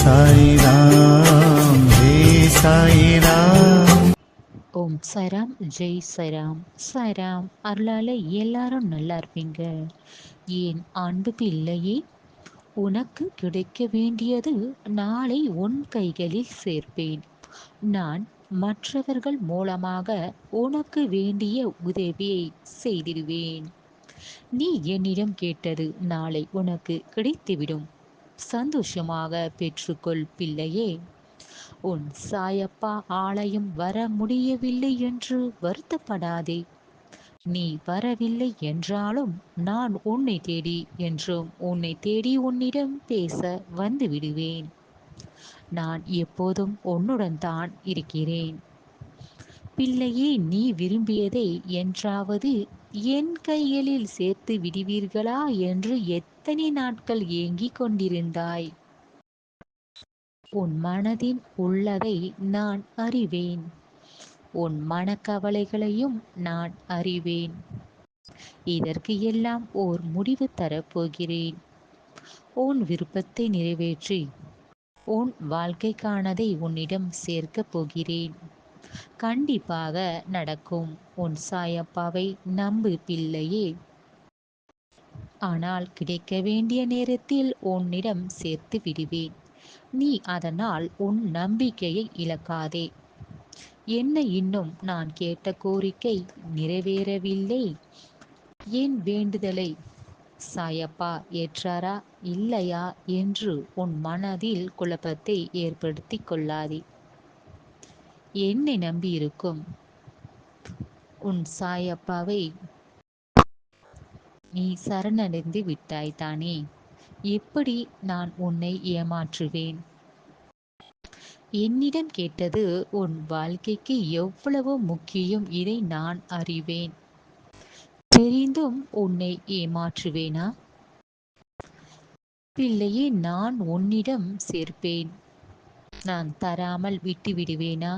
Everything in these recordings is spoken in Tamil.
சாய்ராம் ஜெய் சாய்ராம். ஓம் சாய்ராம் ஜெய் சாய்ராம். சாய்ராம் அருளால எல்லாரும் நல்லா இருப்பீங்க. ஏன் அன்பு பிள்ளையே, உனக்கு கிடைக்க வேண்டியது நாளை உன் கைகளில் சேர்ப்பேன். நான் மற்றவர்கள் மூலமாக உனக்கு வேண்டிய உதவியை செய்திடுவேன். நீ என்னிடம் கேட்டது நாளை உனக்கு கிடைத்துவிடும். சந்தோஷமாக பெற்றுக்கொள் பிள்ளையே. உன் சாயப்பா ஆலயம் வர முடியவில்லை என்று வருத்தப்படாதே. நீ வரவில்லை என்றாலும் நான் உன்னை தேடி என்றும் உன்னை தேடி உன்னிடம் பேச வந்து விடுவேன். நான் எப்போதும் உன்னுடன் தான் இருக்கிறேன். பிள்ளையே, நீ விரும்பியதை என்றாவது என் கைகளில் சேர்த்து விடுவீர்களா என்று எத்தனை நாட்கள் ஏங்கிக் கொண்டிருந்தாய்? உன் மனதில் உள்ளதை நான் அறிவேன். உன் மனக்கவலைகளையும் நான் அறிவேன். இதற்கு எல்லாம் ஓர் முடிவு தரப்போகிறேன். உன் விருப்பத்தை நிறைவேற்றி உன் வாழ்க்கைக்கானதை உன்னிடம் சேர்க்கப் போகிறேன். கண்டிப்பாக நடக்கும். உன் சாயப்பாவை நம்பு பிள்ளையே. ஆனால் கிடைக்க வேண்டிய நேரத்தில் உன்னிடம் சேர்த்து விடுவேன். நீ அதனால் உன் நம்பிக்கையை இழக்காதே. என்ன இன்னும் நான் கேட்ட கோரிக்கை நிறைவேறவில்லை? என் வேண்டுதலை சாயப்பா ஏற்றாரா இல்லையா என்று உன் மனதில் குழப்பத்தை ஏற்படுத்தி கொள்ளாதே. என்னை நம்பியிருக்கும் உன் சாயப்பாவை நீ சரணடைந்து விட்டாய் தானே? எப்படி நான் உன்னை ஏமாற்றுவேன்? என்னிடம் கேட்டது உன் வாழ்க்கைக்கு எவ்வளவு முக்கியம், இதை நான் அறிவேன். தெரிந்தும் உன்னை ஏமாற்றுவேனா? பிள்ளையே, நான் உன்னிடம் சேர்ப்பேன். நான் தராமல் விட்டு விடுவேனா?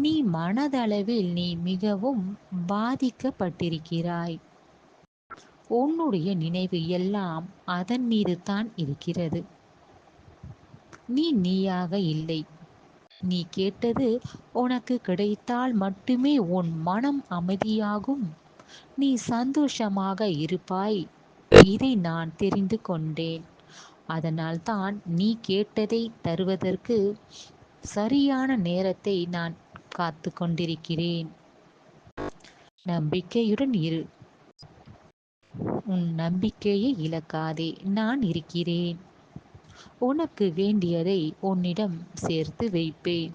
நீ மனதளவில் நீ மிகவும் பாதிக்கப்பட்டிருக்கிறாய். உன்னுடைய நினைவு எல்லாம் அதன் மீது தான் இருக்கிறது. நீ நீயாக இல்லை. நீ கேட்டது உனக்கு கிடைத்தால் மட்டுமே உன் மனம் அமைதியாகும். நீ சந்தோஷமாக இருப்பாய். இதை நான் தெரிந்து கொண்டேன். அதனால்தான் நீ கேட்டதை தருவதற்கு சரியான நேரத்தை நான் காத்து கொண்டிருக்கிறேன். நம்பிக்கையுடன் இரு. உன் நம்பிக்கையை இழக்காதே. நான் இருக்கிறேன். உனக்கு வேண்டியதை உன்னிடம் சேர்த்து வைப்பேன்.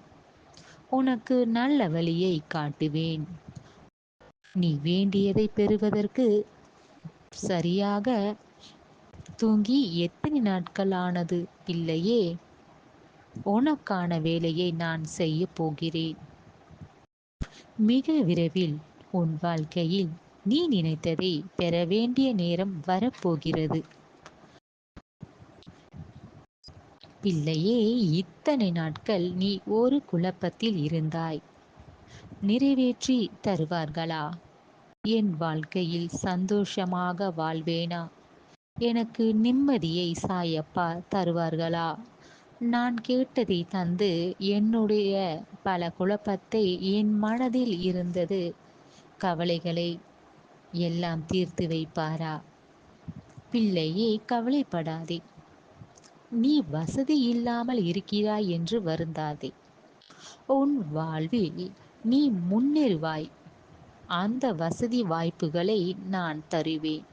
உனக்கு நல்ல வழியை காட்டுவேன். நீ வேண்டியதை பெறுவதற்கு சரியாக தூங்கி எத்தனை நாட்கள் ஆனது பிள்ளையே? உனக்கான வேலையை நான் செய்ய போகிறேன். மிக விரைவில் உன் வாழ்க்கையில் நீ நினைத்ததை பெற வேண்டிய நேரம் வரப்போகிறது. பிள்ளையே, இத்தனை நாட்கள் நீ ஒரு குழப்பத்தில் இருந்தாய். நிறைவேற்றி தருவார்களா? என் வாழ்க்கையில் சந்தோஷமாக வாழ்வேனா? எனக்கு நிம்மதியை சாயப்பா தருவார்களா? நான் கேட்டதை தந்து என்னுடைய பல குழப்பத்தை, என் மனதில் இருந்தது கவலைகளை எல்லாம் தீர்த்து வைப்பாரா? பிள்ளையே, கவலைப்படாதே. நீ வசதி இல்லாமல் இருக்கிறாய் என்று வருந்தாதே. உன் வாழ்வில் நீ முன்னேறுவாய். அந்த வசதி வாய்ப்புகளை நான் தருவேன்.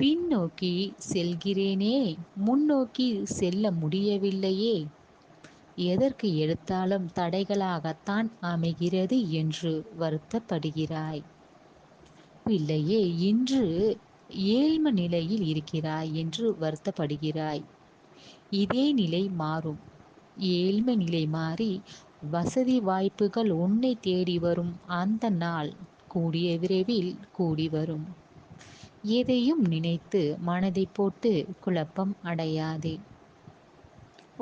பின்னோக்கி செல்கிறேனே, முன்னோக்கி செல்ல முடியவில்லையே, எதற்கு எடுத்தாலும் தடைகளாகத்தான் அமைகிறது என்று வருத்தப்படுகிறாய். பிள்ளையே, இன்று ஏழ்மை நிலையில் இருக்கிறாய் என்று வருத்தப்படுகிறாய். இதே நிலை மாறும். ஏழ்மை நிலை மாறி வசதி வாய்ப்புகள் உன்னை தேடி வரும் அந்த நாள் கூடிய விரைவில் கூடி வரும். எதையும் நினைத்து மனதை போட்டு குழப்பம் அடையாதே.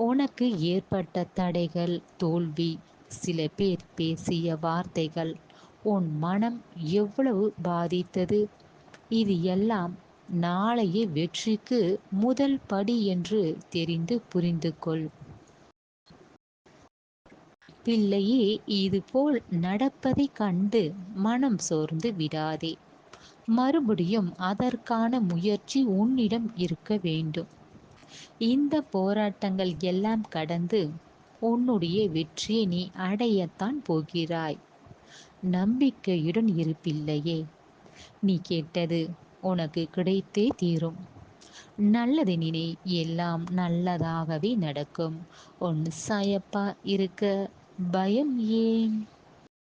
உனக்கு ஏற்பட்ட தடைகள், தோல்வி, சில பேர் பேசிய வார்த்தைகள் உன் மனம் எவ்வளவு பாதித்தது? இது எல்லாம் நாளைய வெற்றிக்கு முதல் படி என்று தெரிந்து புரிந்து கொள். பிள்ளையே, இதுபோல் நடப்பதைக் கண்டு மனம் சோர்ந்து விடாதே. மறுபடியும் அதற்கான முயற்சி உன்னிடம் இருக்க வேண்டும். இந்த போராட்டங்கள் எல்லாம் கடந்து உன்னுடைய வெற்றியை நீ அடையத்தான் போகிறாய். நம்பிக்கையுடன் இரு பிள்ளையே. நீ கேட்டது உனக்கு கிடைத்தே தீரும். நல்லது நினை, எல்லாம் நல்லதாகவே நடக்கும். உன் சாயப்பா இருக்க பயம் ஏன்?